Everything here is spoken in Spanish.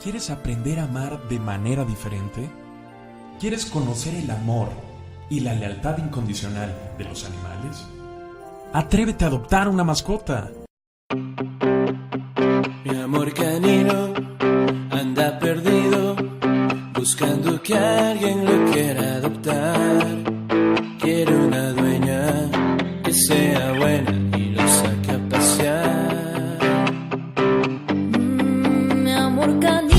¿Quieres aprender a amar de manera diferente? ¿Quieres conocer el amor y la lealtad incondicional de los animales? Atrévete a adoptar una mascota. Mi amor canino anda perdido, buscando que alguien lo quiera adoptar. Quiere una dueña que sea buena y lo saque a pasear. Mi amor canino